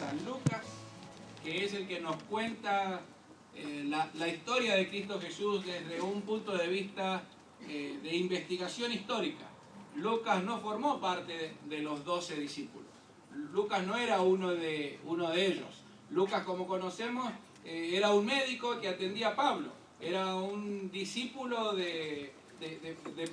San Lucas, que es el que nos cuenta la historia de Cristo Jesús desde un punto de vista de investigación histórica. Lucas no formó parte de los 12 discípulos. Lucas no era uno de ellos. Lucas, como conocemos, era un médico que atendía a Pablo. Era un discípulo de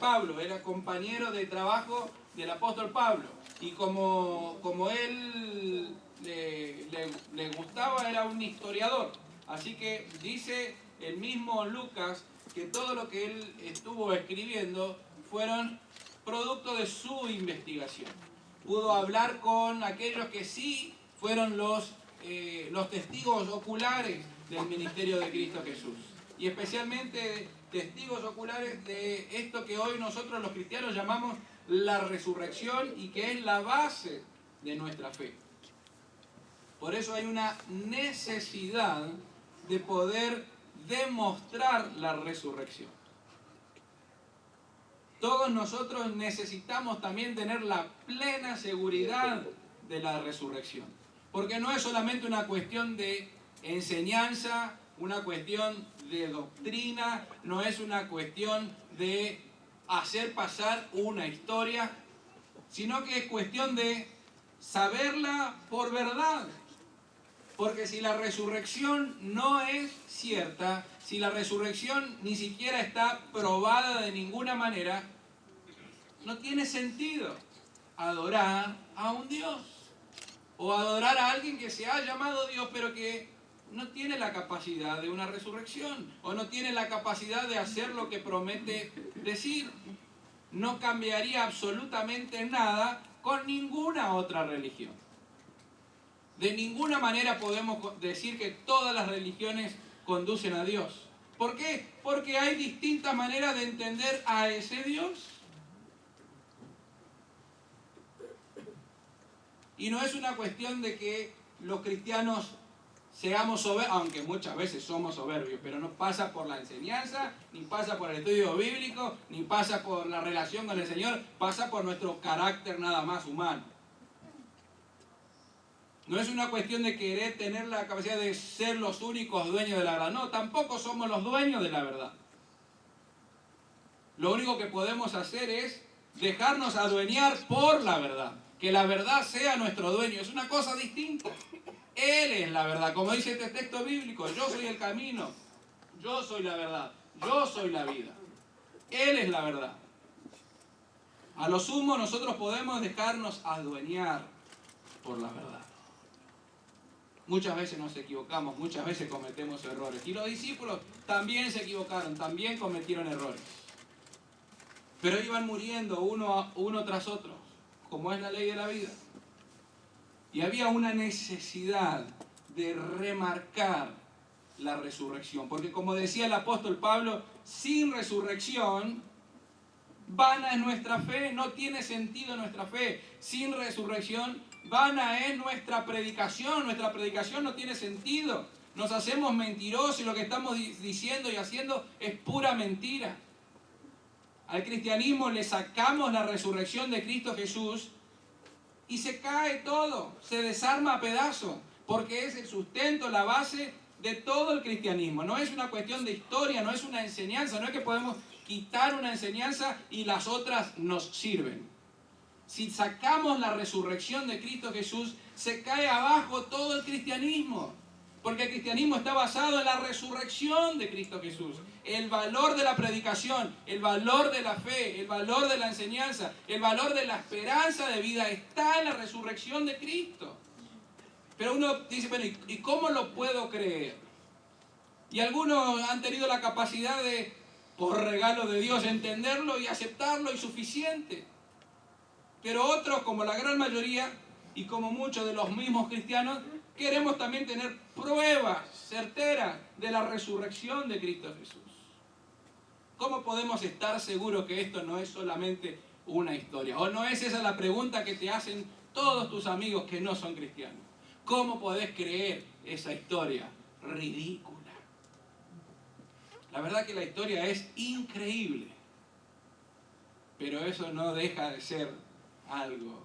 Pablo, era compañero de trabajo del apóstol Pablo. Y como él le gustaba, era un historiador. Así que dice el mismo Lucas que todo lo que él estuvo escribiendo fueron producto de su investigación. Pudo hablar con aquellos que sí fueron los testigos oculares del ministerio de Cristo Jesús. Y especialmente testigos oculares de esto que hoy nosotros los cristianos llamamos la resurrección y que es la base de nuestra fe. Por eso hay una necesidad de poder demostrar la resurrección. Todos nosotros necesitamos también tener la plena seguridad de la resurrección. Porque no es solamente una cuestión de enseñanza, una cuestión de doctrina, no es una cuestión de hacer pasar una historia, sino que es cuestión de saberla por verdad. Porque si la resurrección no es cierta, si la resurrección ni siquiera está probada de ninguna manera, no tiene sentido adorar a un Dios. O adorar a alguien que se ha llamado Dios, pero que no tiene la capacidad de una resurrección. O no tiene la capacidad de hacer lo que promete decir. No cambiaría absolutamente nada con ninguna otra religión. De ninguna manera podemos decir que todas las religiones conducen a Dios. ¿Por qué? Porque hay distintas maneras de entender a ese Dios. Y no es una cuestión de que los cristianos seamos soberbios, aunque muchas veces somos soberbios, pero no pasa por la enseñanza, ni pasa por el estudio bíblico, ni pasa por la relación con el Señor, pasa por nuestro carácter nada más humano. No es una cuestión de querer tener la capacidad de ser los únicos dueños de la verdad. No, tampoco somos los dueños de la verdad. Lo único que podemos hacer es dejarnos adueñar por la verdad. Que la verdad sea nuestro dueño. Es una cosa distinta. Él es la verdad. Como dice este texto bíblico, yo soy el camino, yo soy la verdad, yo soy la vida. Él es la verdad. A lo sumo nosotros podemos dejarnos adueñar por la verdad. Muchas veces nos equivocamos, muchas veces cometemos errores. Y los discípulos también se equivocaron, también cometieron errores. Pero iban muriendo uno tras otro, como es la ley de la vida. Y había una necesidad de remarcar la resurrección. Porque como decía el apóstol Pablo, sin resurrección, vana es nuestra fe, no tiene sentido nuestra fe. Sin resurrección, vana es nuestra predicación no tiene sentido. Nos hacemos mentirosos y lo que estamos diciendo y haciendo es pura mentira. Al cristianismo le sacamos la resurrección de Cristo Jesús y se cae todo, se desarma a pedazos, porque es el sustento, la base de todo el cristianismo. No es una cuestión de historia, no es una enseñanza, no es que podemos quitar una enseñanza y las otras nos sirven. Si sacamos la resurrección de Cristo Jesús, se cae abajo todo el cristianismo. Porque el cristianismo está basado en la resurrección de Cristo Jesús. El valor de la predicación, el valor de la fe, el valor de la enseñanza, el valor de la esperanza de vida está en la resurrección de Cristo. Pero uno dice, bueno, ¿y cómo lo puedo creer? Y algunos han tenido la capacidad de, por regalo de Dios, entenderlo y aceptarlo y suficiente. Pero otros, como la gran mayoría, y como muchos de los mismos cristianos, queremos también tener pruebas certeras de la resurrección de Cristo Jesús. ¿Cómo podemos estar seguros que esto no es solamente una historia? ¿O no es esa la pregunta que te hacen todos tus amigos que no son cristianos? ¿Cómo podés creer esa historia ridícula? La verdad que la historia es increíble, pero eso no deja de ser algo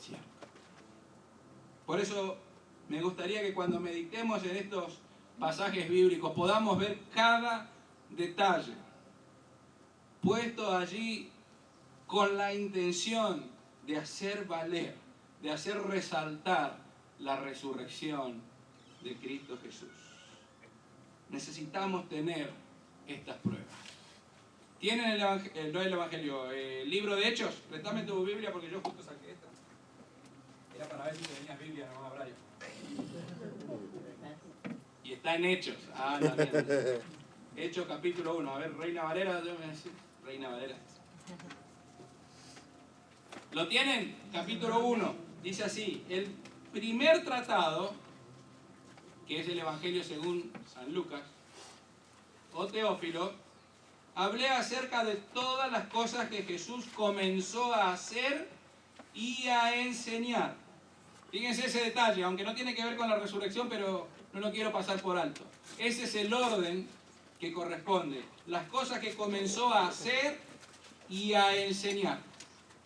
cierto. Por eso Me gustaría que cuando meditemos en estos pasajes bíblicos podamos ver cada detalle puesto allí con la intención de hacer valer, de hacer resaltar la resurrección de Cristo Jesús. Necesitamos tener estas pruebas. ¿Tienen el libro de Hechos? Préstame tu Biblia porque yo justo saqué esta. Era para ver si tenías Biblia, no, Brian. Y está en Hechos. Ah, no, bien. Hechos capítulo 1. A ver, Reina Valera, yo me voy a decir. Reina Valera. ¿Lo tienen? Capítulo 1. Dice así: el primer tratado, que es el Evangelio según San Lucas, o Teófilo, hablé acerca de todas las cosas que Jesús comenzó a hacer y a enseñar. Fíjense ese detalle, aunque no tiene que ver con la resurrección, pero no lo quiero pasar por alto. Ese es el orden que corresponde. Las cosas que comenzó a hacer y a enseñar.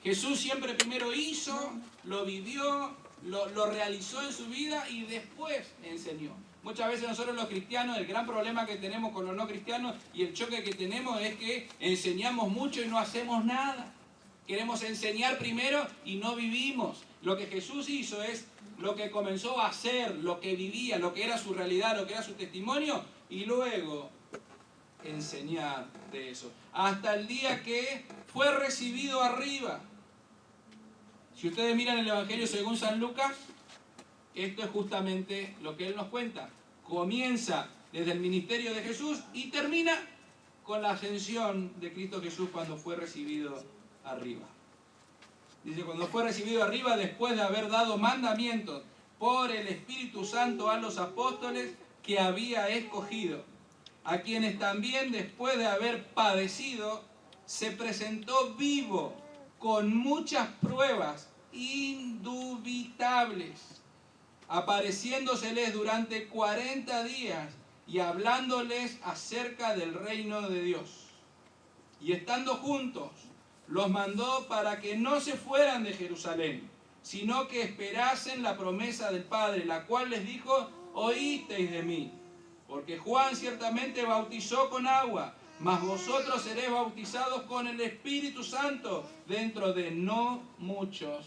Jesús siempre primero hizo, lo vivió, lo realizó en su vida y después enseñó. Muchas veces nosotros los cristianos, el gran problema que tenemos con los no cristianos y el choque que tenemos es que enseñamos mucho y no hacemos nada. Queremos enseñar primero y no vivimos. Lo que Jesús hizo es lo que comenzó a hacer, lo que vivía, lo que era su realidad, lo que era su testimonio, y luego enseñar de eso. Hasta el día que fue recibido arriba. Si ustedes miran el Evangelio según San Lucas, esto es justamente lo que él nos cuenta. Comienza desde el ministerio de Jesús y termina con la ascensión de Cristo Jesús cuando fue recibido arriba. Dice, cuando fue recibido arriba, después de haber dado mandamientos por el Espíritu Santo a los apóstoles que había escogido, a quienes también después de haber padecido, se presentó vivo con muchas pruebas indubitables, apareciéndoseles durante 40 días y hablándoles acerca del reino de Dios. Y estando juntos, los mandó para que no se fueran de Jerusalén, sino que esperasen la promesa del Padre, la cual les dijo: oísteis de mí. Porque Juan ciertamente bautizó con agua, mas vosotros seréis bautizados con el Espíritu Santo dentro de no muchos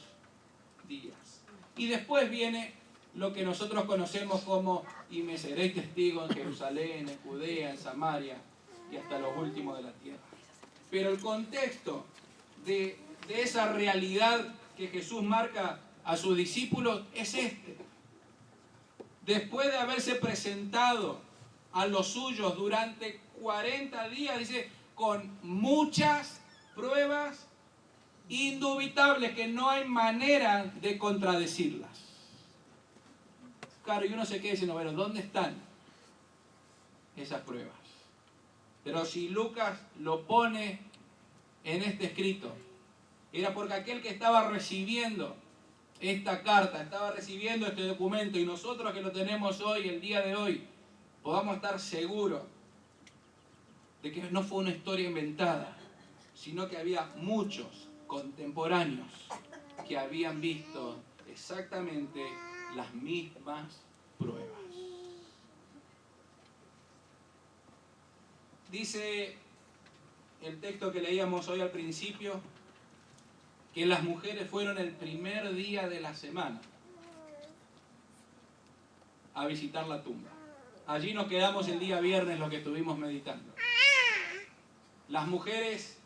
días. Y después viene lo que nosotros conocemos como: y me seréis testigos en Jerusalén, en Judea, en Samaria y hasta los últimos de la tierra. Pero el contexto de esa realidad que Jesús marca a sus discípulos es este. Después de haberse presentado a los suyos durante 40 días, dice, con muchas pruebas indubitables que no hay manera de contradecirlas. Claro, y uno se queda diciendo, bueno, ¿dónde están esas pruebas? Pero si Lucas lo pone en este escrito, era porque aquel que estaba recibiendo esta carta, estaba recibiendo este documento, y nosotros que lo tenemos hoy, el día de hoy, podamos estar seguros de que no fue una historia inventada, sino que había muchos contemporáneos que habían visto exactamente las mismas pruebas. Dice el texto que leíamos hoy al principio que las mujeres fueron el primer día de la semana a visitar la tumba. Allí nos quedamos el día viernes, lo que estuvimos meditando. Las mujeres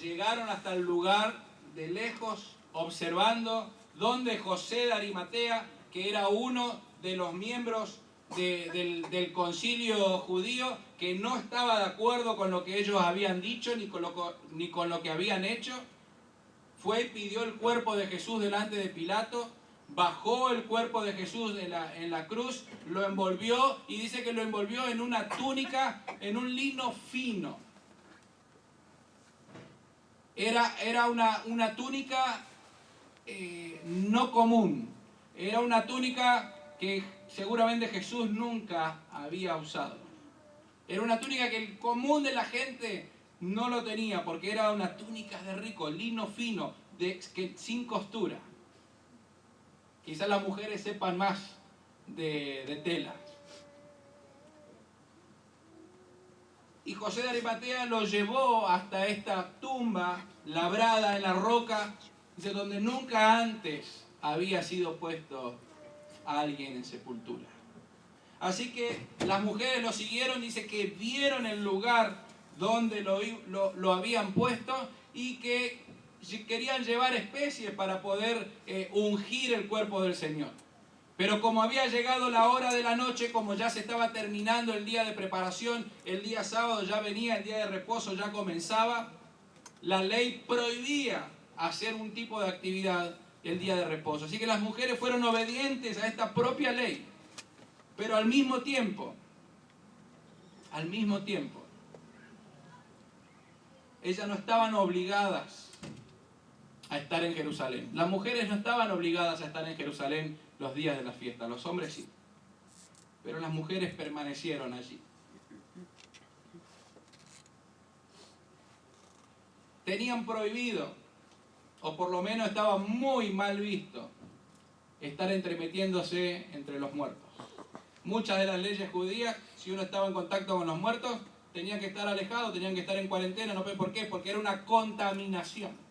llegaron hasta el lugar de lejos, observando donde José de Arimatea, que era uno de los miembros del concilio judío, que no estaba de acuerdo con lo que ellos habían dicho ni con lo que habían hecho, fue y pidió el cuerpo de Jesús delante de Pilato, bajó el cuerpo de Jesús en la cruz, lo envolvió, y dice que lo envolvió en una túnica, en un lino fino. Era una túnica no común, era una túnica que seguramente Jesús nunca había usado. Era una túnica que el común de la gente no lo tenía, porque era una túnica de rico, lino fino, sin costura. Quizás las mujeres sepan más de tela. Y José de Arimatea lo llevó hasta esta tumba labrada en la roca, de donde nunca antes había sido puesto a alguien en sepultura. Así que las mujeres lo siguieron, dice que vieron el lugar donde lo habían puesto y que querían llevar especies para poder ungir el cuerpo del Señor. Pero como había llegado la hora de la noche, como ya se estaba terminando el día de preparación, el día sábado ya venía, el día de reposo ya comenzaba, la ley prohibía hacer un tipo de actividad el día de reposo. Así que las mujeres fueron obedientes a esta propia ley. Pero al mismo tiempo, ellas no estaban obligadas a estar en Jerusalén. Las mujeres no estaban obligadas a estar en Jerusalén los días de la fiesta, los hombres sí. Pero las mujeres permanecieron allí. Tenían prohibido, o por lo menos estaba muy mal visto, estar entremetiéndose entre los muertos. Muchas de las leyes judías, si uno estaba en contacto con los muertos, tenían que estar alejados, tenían que estar en cuarentena, no sé por qué, porque era una contaminación.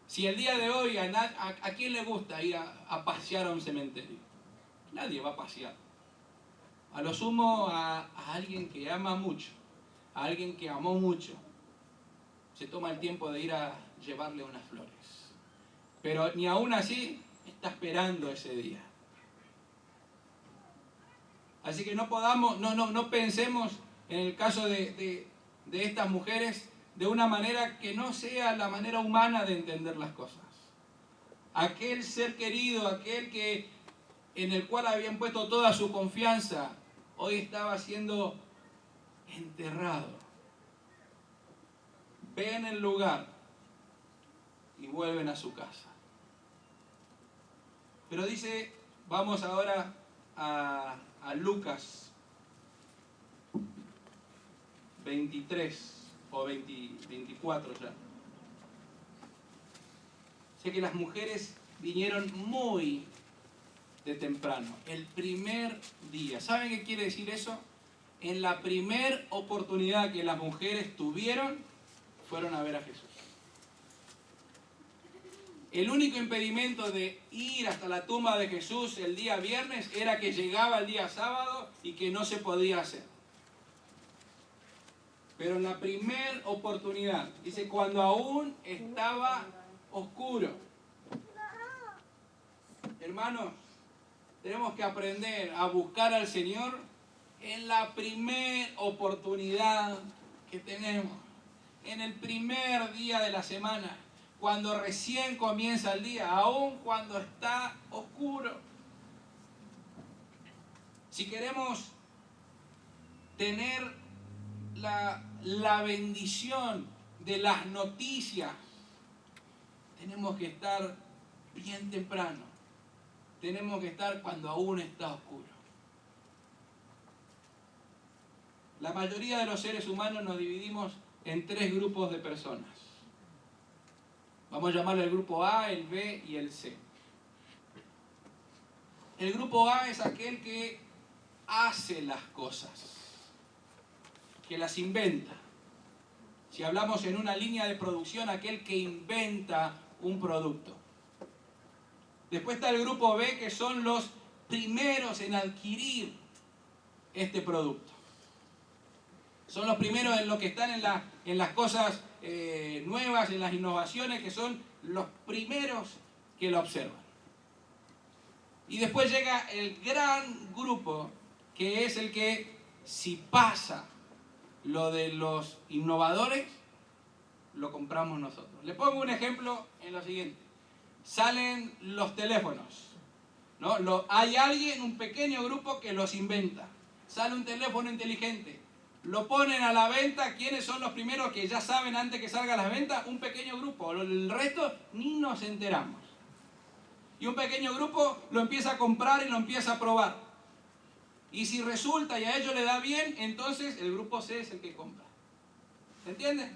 Si el día de hoy a quién le gusta ir a pasear a un cementerio, nadie va a pasear. A lo sumo a alguien que ama mucho, a alguien que amó mucho, se toma el tiempo de ir a llevarle unas flores. Pero ni aún así está esperando ese día. Así que no pensemos en el caso de estas mujeres de una manera que no sea la manera humana de entender las cosas. Aquel ser querido, en el cual habían puesto toda su confianza, hoy estaba siendo enterrado. Ven el lugar y vuelven a su casa. Pero dice, vamos ahora a Lucas 23 o 24 ya. Sé que las mujeres vinieron muy de temprano, el primer día. ¿Saben qué quiere decir eso? En la primera oportunidad que las mujeres tuvieron, fueron a ver a Jesús. El único impedimento de ir hasta la tumba de Jesús el día viernes era que llegaba el día sábado y que no se podía hacer. Pero en la primera oportunidad, dice, cuando aún estaba oscuro. Hermanos, tenemos que aprender a buscar al Señor en la primera oportunidad que tenemos. En el primer día de la semana, cuando recién comienza el día, aun cuando está oscuro. Si queremos tener la bendición de las noticias, tenemos que estar bien temprano. Tenemos que estar cuando aún está oscuro. La mayoría de los seres humanos nos dividimos en 3 grupos de personas. Vamos a llamarle el grupo A, el B y el C. El grupo A es aquel que hace las cosas, que las inventa. Si hablamos en una línea de producción, aquel que inventa un producto. Después está el grupo B, que son los primeros en adquirir este producto. Son los primeros en lo que están en las cosas nuevas, en las innovaciones, que son los primeros que lo observan. Y después llega el gran grupo, que es el que, si pasa lo de los innovadores, lo compramos nosotros. Le pongo un ejemplo en lo siguiente. Salen los teléfonos, ¿no? Hay alguien, un pequeño grupo que los inventa. Sale un teléfono inteligente. Lo ponen a la venta. ¿Quiénes son los primeros que ya saben antes que salga a la venta? Un pequeño grupo. El resto ni nos enteramos. Y un pequeño grupo lo empieza a comprar y lo empieza a probar. Y si resulta y a ellos le da bien, entonces el grupo C es el que compra. ¿Se entiende?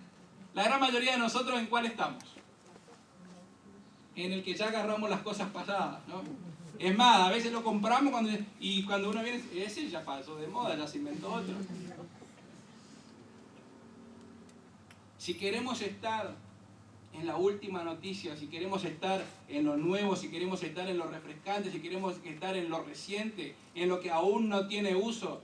La gran mayoría de nosotros, ¿en cuál estamos? en el que ya agarramos las cosas pasadas, ¿no? Es más, a veces lo compramos y cuando uno viene, ese ya pasó de moda, ya se inventó otro. Si queremos estar en la última noticia, si queremos estar en lo nuevo, si queremos estar en lo refrescante, si queremos estar en lo reciente, en lo que aún no tiene uso,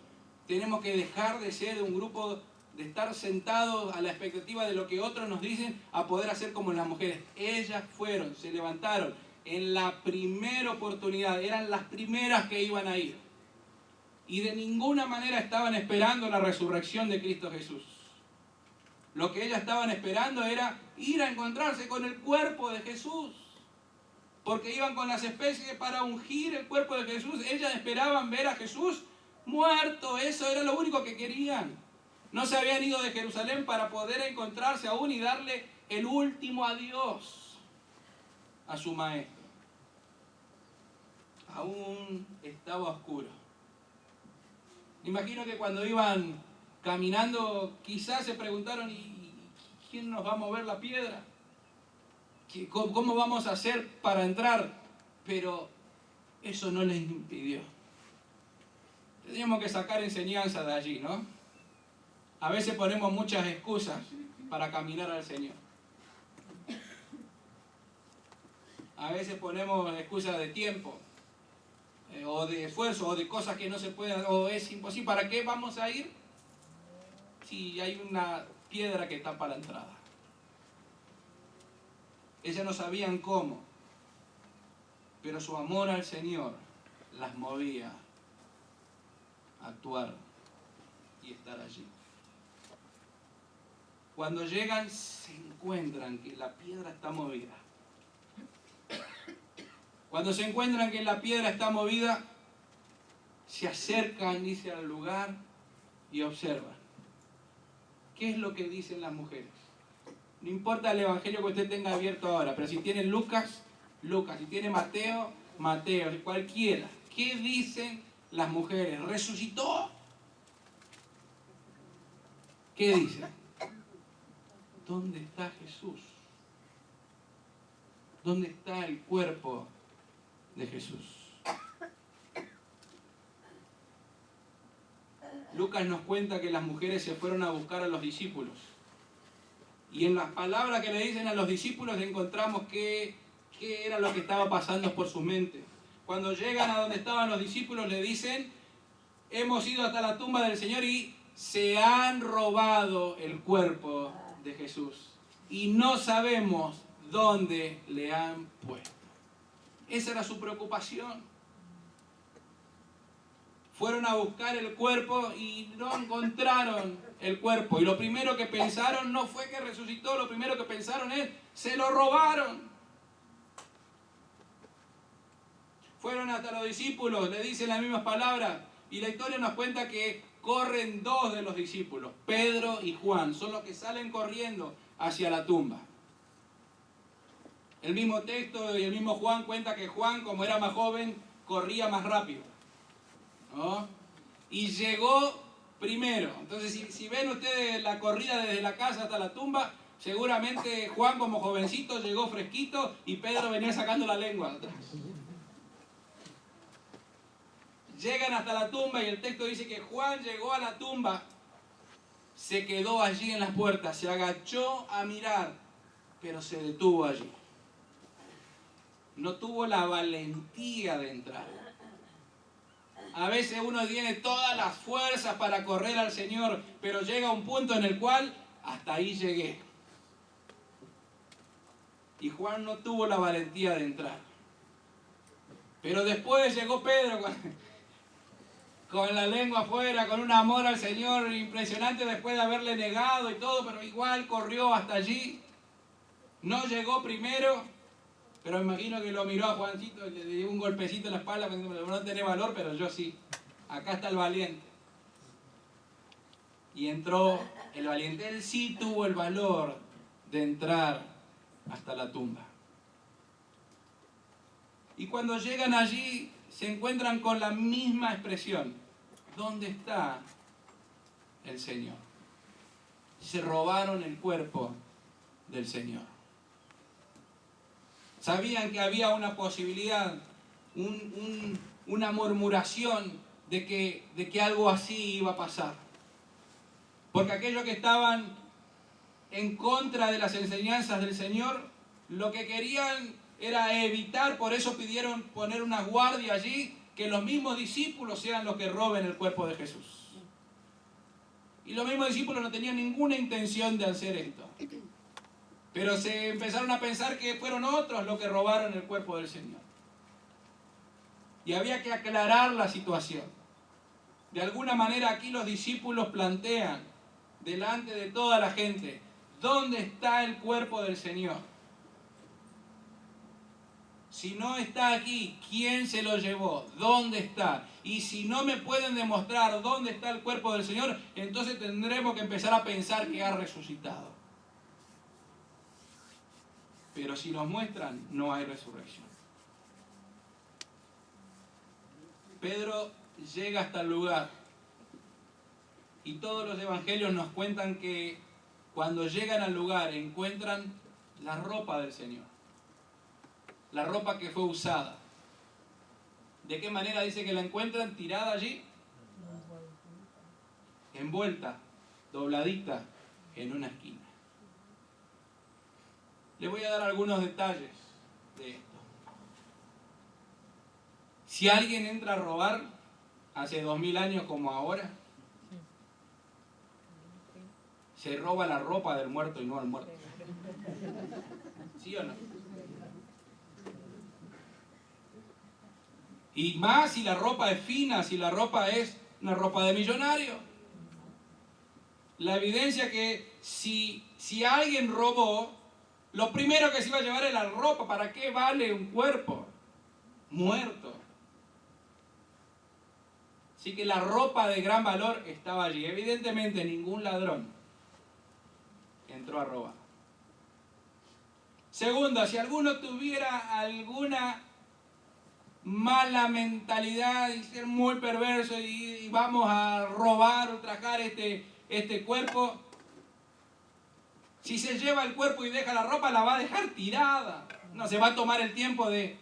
tenemos que dejar de ser un grupo, de estar sentados a la expectativa de lo que otros nos dicen, a poder hacer como las mujeres. Ellas fueron, se levantaron en la primera oportunidad, eran las primeras que iban a ir. Y de ninguna manera estaban esperando la resurrección de Cristo Jesús. Lo que ellas estaban esperando era ir a encontrarse con el cuerpo de Jesús. Porque iban con las especies para ungir el cuerpo de Jesús. Ellas esperaban ver a Jesús muerto. Eso era lo único que querían. No se habían ido de Jerusalén para poder encontrarse aún y darle el último adiós a su maestro. Aún estaba oscuro. Me imagino que cuando iban caminando, quizás se preguntaron, ¿y quién nos va a mover la piedra? ¿Cómo vamos a hacer para entrar? Pero eso no les impidió. Teníamos que sacar enseñanza de allí, ¿no? A veces ponemos muchas excusas para caminar al Señor. A veces ponemos excusas de tiempo, o de esfuerzo, o de cosas que no se pueden, o es imposible. ¿Para qué vamos a ir si hay una piedra que tapa la entrada? Ellas no sabían cómo, pero su amor al Señor las movía a actuar y estar allí. Cuando llegan, se encuentran que la piedra está movida. Cuando se encuentran que la piedra está movida, se acercan, dice, al lugar y observan. ¿Qué es lo que dicen las mujeres? No importa el evangelio que usted tenga abierto ahora, pero si tiene Lucas, Lucas, si tiene Mateo, Mateo, cualquiera. ¿Qué dicen las mujeres? ¿Resucitó? ¿Qué dicen? ¿Dónde está Jesús? ¿Dónde está el cuerpo de Jesús? Lucas nos cuenta que las mujeres se fueron a buscar a los discípulos. Y en las palabras que le dicen a los discípulos encontramos qué era lo que estaba pasando por su mente. Cuando llegan a donde estaban los discípulos le dicen, hemos ido hasta la tumba del Señor y se han robado el cuerpo de Jesús. Y no sabemos dónde le han puesto. Esa era su preocupación. Fueron a buscar el cuerpo y no encontraron el cuerpo. Y lo primero que pensaron no fue que resucitó, lo primero que pensaron es, se lo robaron. Fueron hasta los discípulos, le dicen las mismas palabras. Y la historia nos cuenta que corren dos de los discípulos, Pedro y Juan, son los que salen corriendo hacia la tumba. El mismo texto y el mismo Juan cuenta que Juan, como era más joven, corría más rápido, ¿no? Y llegó primero. Entonces, si ven ustedes la corrida desde la casa hasta la tumba, seguramente Juan como jovencito llegó fresquito y Pedro venía sacando la lengua atrás. Llegan hasta la tumba y el texto dice que Juan llegó a la tumba, se quedó allí en las puertas, se agachó a mirar, pero se detuvo allí. No tuvo la valentía de entrar. A veces uno tiene todas las fuerzas para correr al Señor, pero llega un punto en el cual hasta ahí llegué. Y Juan no tuvo la valentía de entrar. Pero después llegó Pedro con la lengua afuera, con un amor al Señor impresionante después de haberle negado y todo, pero igual corrió hasta allí. No llegó primero, pero me imagino que lo miró a Juancito y le dio un golpecito en la espalda, pensando, no tenés valor, pero yo sí. Acá está el valiente. Y entró el valiente. Él sí tuvo el valor de entrar hasta la tumba. Y cuando llegan allí, se encuentran con la misma expresión. ¿Dónde está el Señor? Se robaron el cuerpo del Señor. Sabían que había una posibilidad, una murmuración de que algo así iba a pasar. Porque aquellos que estaban en contra de las enseñanzas del Señor, lo que querían era evitar, por eso pidieron poner una guardia allí, que los mismos discípulos sean los que roben el cuerpo de Jesús. Y los mismos discípulos no tenían ninguna intención de hacer esto. Pero se empezaron a pensar que fueron otros los que robaron el cuerpo del Señor. Y había que aclarar la situación. De alguna manera aquí los discípulos plantean delante de toda la gente, ¿dónde está el cuerpo del Señor? Si no está aquí, ¿quién se lo llevó? ¿Dónde está? Y si no me pueden demostrar dónde está el cuerpo del Señor, entonces tendremos que empezar a pensar que ha resucitado. Pero si nos muestran, no hay resurrección. Pedro llega hasta el lugar y todos los evangelios nos cuentan que cuando llegan al lugar encuentran la ropa del Señor. La ropa que fue usada. ¿De qué manera dice que la encuentran? Tirada allí, envuelta, dobladita en una esquina. Les voy a dar algunos detalles de esto. Si alguien entra a robar hace 2000 años como ahora, se roba la ropa del muerto y no al muerto. ¿Sí o no? Y más si la ropa es fina, si la ropa es una ropa de millonario. La evidencia que si alguien robó, lo primero que se iba a llevar es la ropa. ¿Para qué vale un cuerpo muerto? Así que la ropa de gran valor estaba allí. Evidentemente ningún ladrón entró a robar. Segundo, si alguno tuviera alguna mala mentalidad y ser muy perverso y vamos a robar, ultrajar este cuerpo, si se lleva el cuerpo y deja la ropa, la va a dejar tirada. No se va a tomar el tiempo de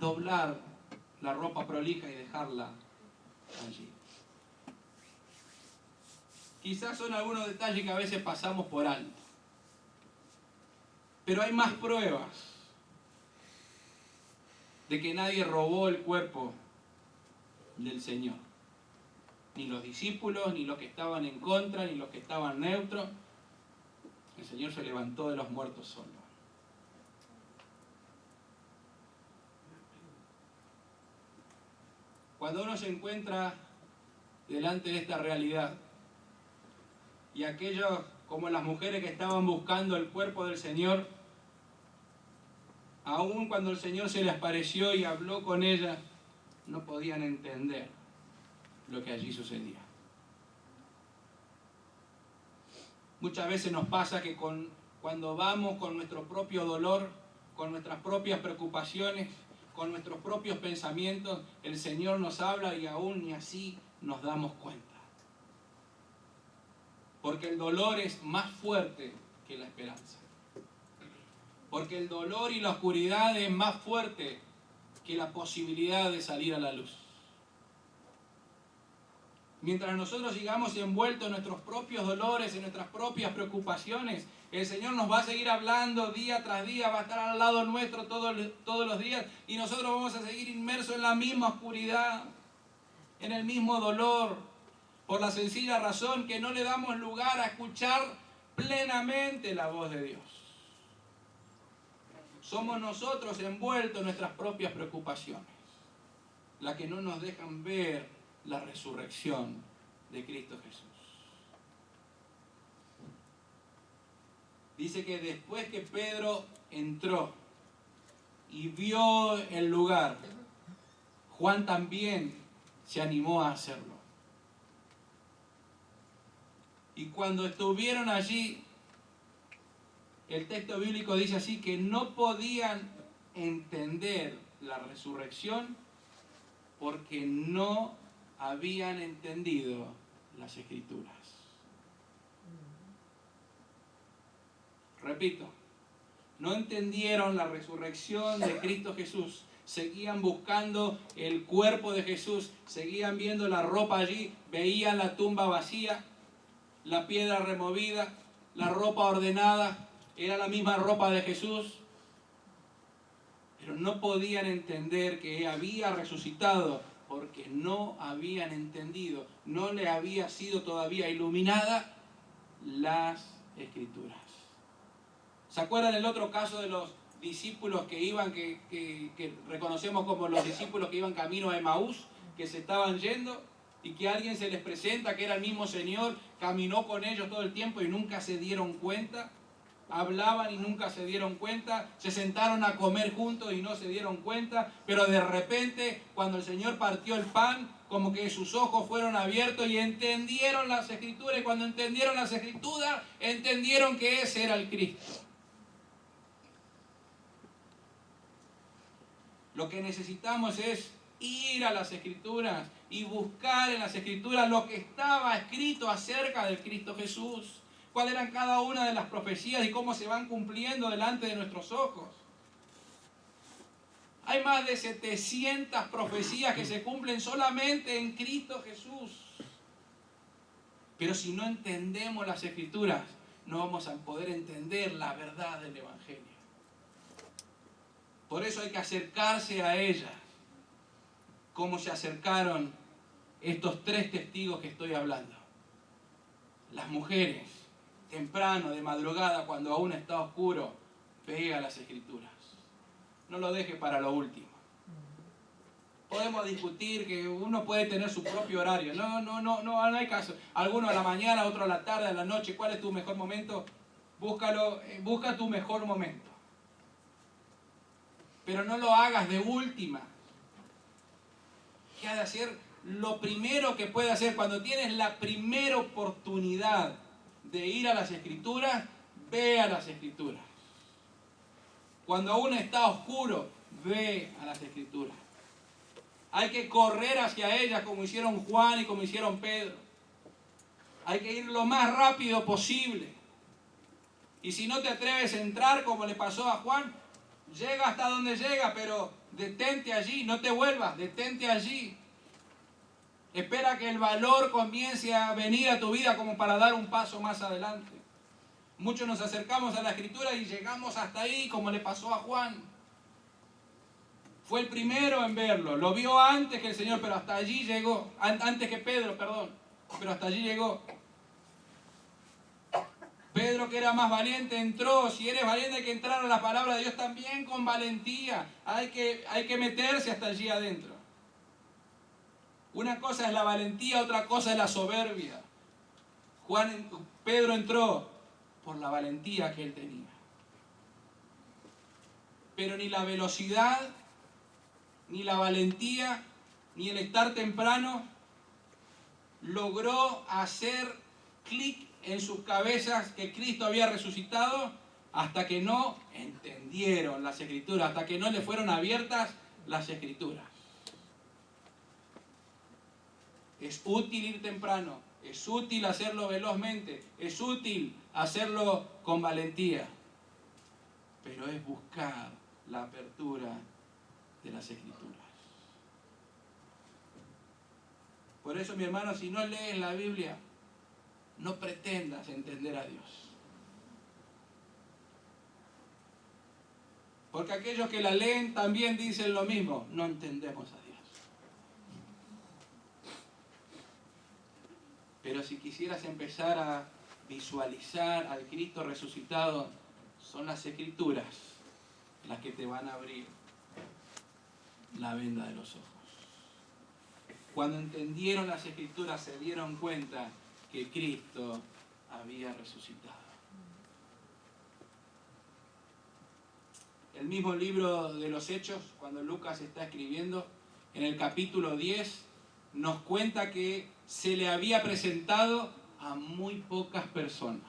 doblar la ropa prolija y dejarla allí. Quizás son algunos detalles que a veces pasamos por alto. Pero hay más pruebas de que nadie robó el cuerpo del Señor. Ni los discípulos, ni los que estaban en contra, ni los que estaban neutros. El Señor se levantó de los muertos solo. Cuando uno se encuentra delante de esta realidad, y aquellos como las mujeres que estaban buscando el cuerpo del Señor, aun cuando el Señor se les apareció y habló con ellas, no podían entender lo que allí sucedía. Muchas veces nos pasa que cuando vamos con nuestro propio dolor, con nuestras propias preocupaciones, con nuestros propios pensamientos, el Señor nos habla y aún ni así nos damos cuenta. Porque el dolor es más fuerte que la esperanza. Porque el dolor y la oscuridad es más fuerte que la posibilidad de salir a la luz. Mientras nosotros sigamos envueltos en nuestros propios dolores, en nuestras propias preocupaciones, el Señor nos va a seguir hablando día tras día, va a estar al lado nuestro todos los días y nosotros vamos a seguir inmersos en la misma oscuridad, en el mismo dolor, por la sencilla razón que no le damos lugar a escuchar plenamente la voz de Dios. Somos nosotros envueltos en nuestras propias preocupaciones, las que no nos dejan ver la resurrección de Cristo Jesús. Dice que después que Pedro entró y vio el lugar, Juan también se animó a hacerlo. Y cuando estuvieron allí, el texto bíblico dice así, que no podían entender la resurrección porque no habían entendido las Escrituras. Repito, No entendieron la resurrección de Cristo Jesús. Seguían buscando el cuerpo de Jesús, seguían viendo la ropa allí, veían la tumba vacía, la piedra removida, la ropa ordenada, era la misma ropa de Jesús, pero no podían entender que había resucitado porque no habían entendido, no le había sido todavía iluminada las Escrituras. ¿Se acuerdan el otro caso de los discípulos que iban, que reconocemos como los discípulos que iban camino a Emaús, que se estaban yendo y que alguien se les presenta que era el mismo Señor, caminó con ellos todo el tiempo y nunca se dieron cuenta? Hablaban y nunca se dieron cuenta, se sentaron a comer juntos y no se dieron cuenta, pero de repente cuando el Señor partió el pan, como que sus ojos fueron abiertos y entendieron las Escrituras, y cuando entendieron las Escrituras, entendieron que ese era el Cristo. Lo que necesitamos es ir a las Escrituras y buscar en las Escrituras lo que estaba escrito acerca del Cristo Jesús. Cuáles eran cada una de las profecías y cómo se van cumpliendo delante de nuestros ojos. Hay más de 700 profecías que se cumplen solamente en Cristo Jesús. Pero si no entendemos las Escrituras, no vamos a poder entender la verdad del Evangelio. Por eso hay que acercarse a ellas, como se acercaron estos 3 testigos que estoy hablando. Las mujeres, temprano, de madrugada, cuando aún está oscuro, pega las Escrituras. No lo deje para lo último. Podemos discutir que uno puede tener su propio horario. No hay caso. Alguno a la mañana, otro a la tarde, a la noche. ¿Cuál es tu mejor momento? Busca tu mejor momento. Pero no lo hagas de última. ¿Qué ha de hacer? Lo primero que puede hacer cuando tienes la primera oportunidad de ir a las Escrituras, ve a las Escrituras. Cuando aún está oscuro, ve a las Escrituras. Hay que correr hacia ellas como hicieron Juan y como hicieron Pedro. Hay que ir lo más rápido posible. Y si no te atreves a entrar como le pasó a Juan, llega hasta donde llega, pero detente allí, no te vuelvas, detente allí. Espera que el valor comience a venir a tu vida como para dar un paso más adelante. Muchos nos acercamos a la Escritura y llegamos hasta ahí, como le pasó a Juan. Fue el primero en verlo, lo vio antes que el Señor, pero hasta allí llegó, antes que Pedro, perdón, pero hasta allí llegó. Pedro, que era más valiente, entró. Si eres valiente hay que entrar a la palabra de Dios también con valentía. Hay que meterse hasta allí adentro. Una cosa es la valentía, otra cosa es la soberbia. Pedro entró por la valentía que él tenía. Pero ni la velocidad, ni la valentía, ni el estar temprano logró hacer clic en sus cabezas que Cristo había resucitado hasta que no entendieron las Escrituras, hasta que no le fueron abiertas las Escrituras. Es útil ir temprano, es útil hacerlo velozmente, es útil hacerlo con valentía, pero es buscar la apertura de las Escrituras. Por eso, mi hermano, si no lees la Biblia, no pretendas entender a Dios. Porque aquellos que la leen también dicen lo mismo, no entendemos a Dios. Pero si quisieras empezar a visualizar al Cristo resucitado, son las Escrituras las que te van a abrir la venda de los ojos. Cuando entendieron las Escrituras se dieron cuenta que Cristo había resucitado. El mismo libro de los Hechos, cuando Lucas está escribiendo, en el capítulo 10, nos cuenta que se le había presentado a muy pocas personas.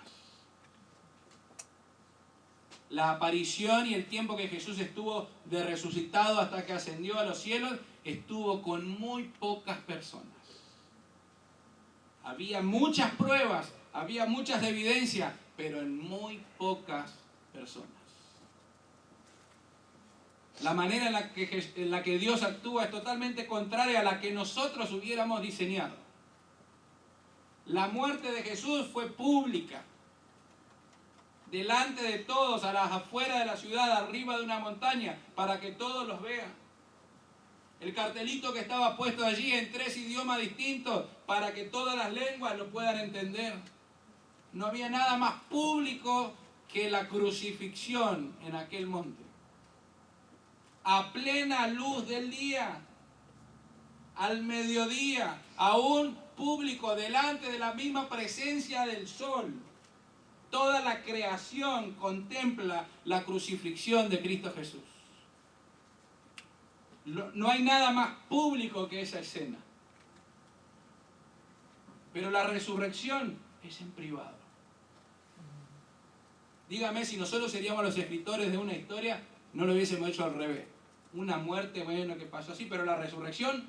La aparición y el tiempo que Jesús estuvo de resucitado hasta que ascendió a los cielos, estuvo con muy pocas personas. Había muchas pruebas, había muchas evidencias, pero en muy pocas personas. La manera en la que Dios actúa es totalmente contraria a la que nosotros hubiéramos diseñado. La muerte de Jesús fue pública, delante de todos, a las afueras de la ciudad, arriba de una montaña, para que todos los vean. El cartelito que estaba puesto allí en 3 idiomas distintos, para que todas las lenguas lo puedan entender. No había nada más público que la crucifixión en aquel monte. A plena luz del día, al mediodía, aún público, delante de la misma presencia del sol. Toda la creación contempla la crucifixión de Cristo Jesús. No hay nada más público que esa escena. Pero la resurrección es en privado. Dígame si nosotros seríamos los escritores de una historia, no lo hubiésemos hecho al revés. Una muerte, bueno, que pasó así, pero la resurrección,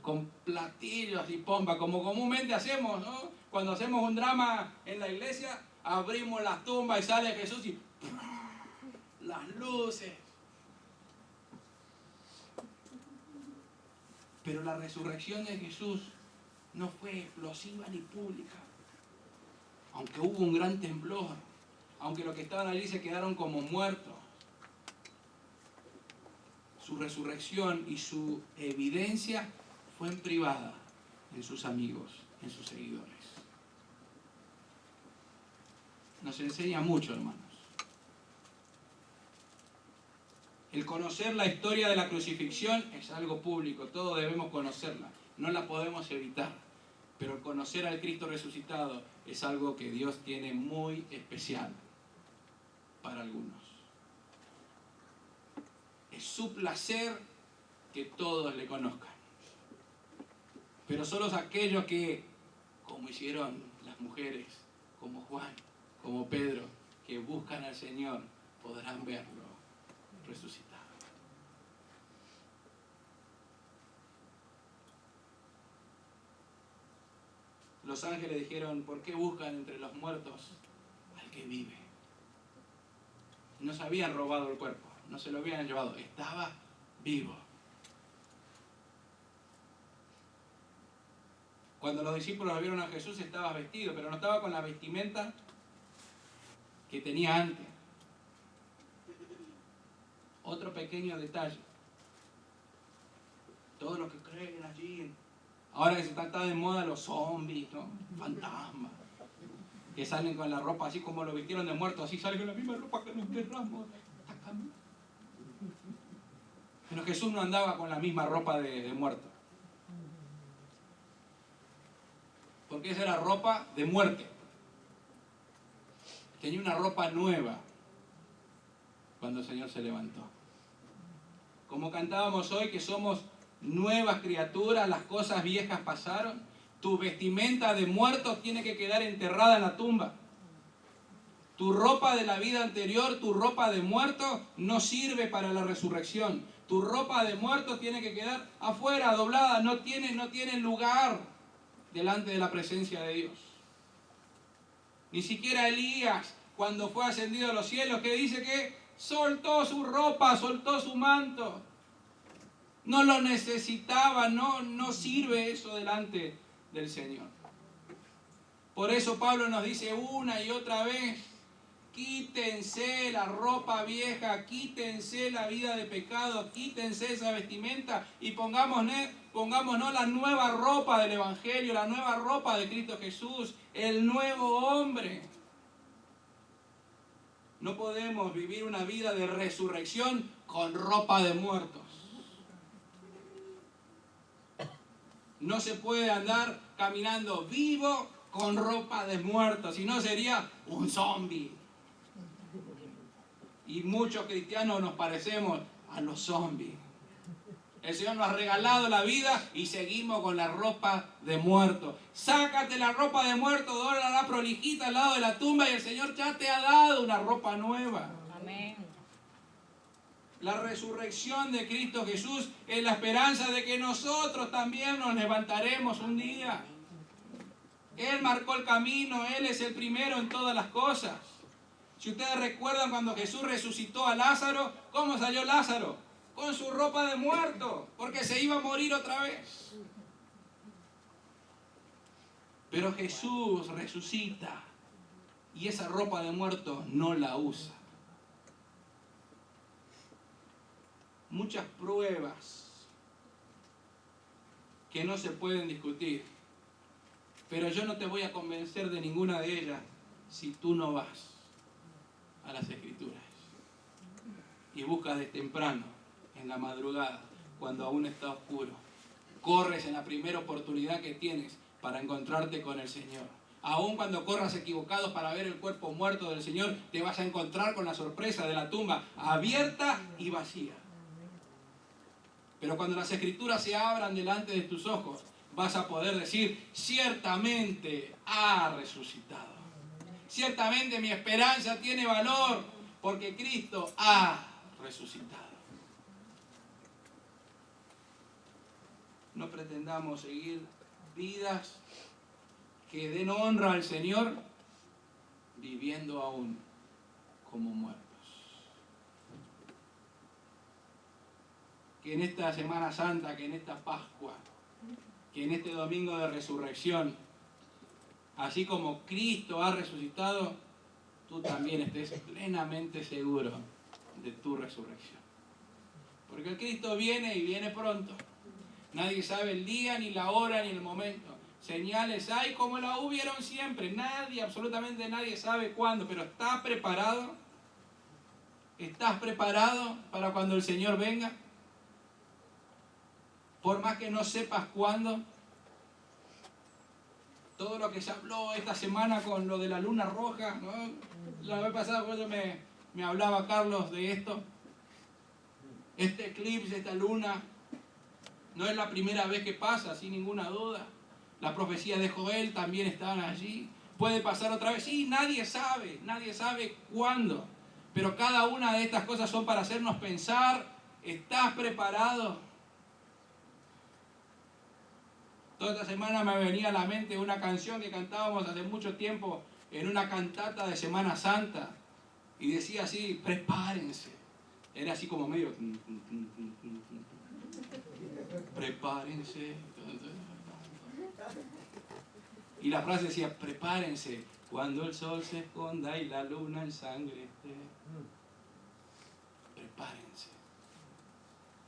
con platillos y pompa, como comúnmente hacemos, ¿no? Cuando hacemos un drama en la iglesia, abrimos las tumbas y sale Jesús y las luces. Pero la resurrección de Jesús no fue explosiva ni pública. Aunque hubo un gran temblor, aunque los que estaban allí se quedaron como muertos, su resurrección y su evidencia fue en privada, en sus amigos, en sus seguidores. Nos enseña mucho, hermanos. El conocer la historia de la crucifixión es algo público, todos debemos conocerla, no la podemos evitar. Pero el conocer al Cristo resucitado es algo que Dios tiene muy especial para algunos. Es su placer que todos le conozcan. Pero solo aquellos que, como hicieron las mujeres, como Juan, como Pedro, que buscan al Señor, podrán verlo resucitado. Los ángeles dijeron, ¿por qué buscan entre los muertos al que vive? No se habían robado el cuerpo, no se lo habían llevado, estaba vivo. Cuando los discípulos vieron a Jesús estaba vestido, pero no estaba con la vestimenta que tenía antes. Otro pequeño detalle. Todos los que creen allí, ahora que se está de moda los zombies, ¿no? Fantasmas, que salen con la ropa así como lo vistieron de muerto, así salen con la misma ropa que nos enterramos. Pero Jesús no andaba con la misma ropa de muerto. Porque esa era ropa de muerte. Tenía una ropa nueva cuando el Señor se levantó. Como cantábamos hoy, que somos nuevas criaturas, las cosas viejas pasaron. Tu vestimenta de muerto tiene que quedar enterrada en la tumba. Tu ropa de la vida anterior, tu ropa de muerto, no sirve para la resurrección. Tu ropa de muerto tiene que quedar afuera, doblada, no tiene lugar delante de la presencia de Dios. Ni siquiera Elías, cuando fue ascendido a los cielos, que dice que soltó su ropa, soltó su manto. No lo necesitaba, no sirve eso delante del Señor. Por eso Pablo nos dice una y otra vez, quítense la ropa vieja, quítense la vida de pecado, quítense esa vestimenta y pongámonos la nueva ropa del Evangelio, la nueva ropa de Cristo Jesús, el nuevo hombre. No podemos vivir una vida de resurrección con ropa de muertos. No se puede andar caminando vivo con ropa de muertos, si no sería un zombie. Y muchos cristianos nos parecemos a los zombies. El Señor nos ha regalado la vida y seguimos con la ropa de muerto. Sácate la ropa de muerto, dóblala prolijita al lado de la tumba y el Señor ya te ha dado una ropa nueva. Amén. La resurrección de Cristo Jesús es la esperanza de que nosotros también nos levantaremos un día. Él marcó el camino, Él es el primero en todas las cosas. Si ustedes recuerdan cuando Jesús resucitó a Lázaro, ¿cómo salió Lázaro? Con su ropa de muerto, porque se iba a morir otra vez. Pero Jesús resucita y esa ropa de muerto no la usa. Muchas pruebas que no se pueden discutir, pero yo no te voy a convencer de ninguna de ellas si tú no vas a las Escrituras y buscas de temprano, en la madrugada, cuando aún está oscuro. Corres en la primera oportunidad que tienes para encontrarte con el Señor. Aún cuando corras equivocados para ver el cuerpo muerto del Señor, te vas a encontrar con la sorpresa de la tumba abierta y vacía. Pero cuando las Escrituras se abran delante de tus ojos, vas a poder decir, ciertamente ha resucitado. Ciertamente mi esperanza tiene valor, porque Cristo ha resucitado. No pretendamos seguir vidas que den honra al Señor viviendo aún como muertos. Que en esta Semana Santa, que en esta Pascua, que en este domingo de resurrección, así como Cristo ha resucitado, tú también estés plenamente seguro de tu resurrección. Porque el Cristo viene y viene pronto. Nadie sabe el día, ni la hora, ni el momento. Señales hay como la hubieron siempre. Nadie, absolutamente nadie sabe cuándo, pero ¿estás preparado? ¿Estás preparado para cuando el Señor venga? Por más que no sepas cuándo. Todo lo que se habló esta semana con lo de la luna roja, ¿no? La vez pasada cuando me hablaba Carlos de esto. Este eclipse, esta luna, no es la primera vez que pasa, sin ninguna duda. Las profecías de Joel también estaban allí. Puede pasar otra vez. Sí, nadie sabe cuándo. Pero cada una de estas cosas son para hacernos pensar, ¿estás preparado? Toda esta semana me venía a la mente una canción que cantábamos hace mucho tiempo en una cantata de Semana Santa. Y decía así, prepárense. Era así como medio... Prepárense. Y la frase decía, prepárense cuando el sol se esconda y la luna en sangre esté. Prepárense.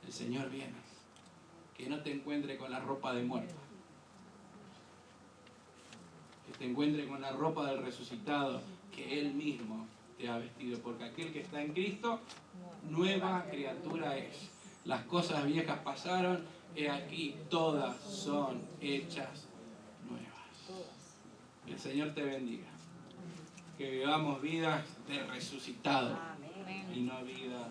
El Señor viene. Que no te encuentre con la ropa de muerto. Que te encuentre con la ropa del resucitado que Él mismo te ha vestido. Porque aquel que está en Cristo, nueva criatura es. Las cosas viejas pasaron, he aquí, todas son hechas nuevas. Que el Señor te bendiga. Que vivamos vidas de resucitado y no vidas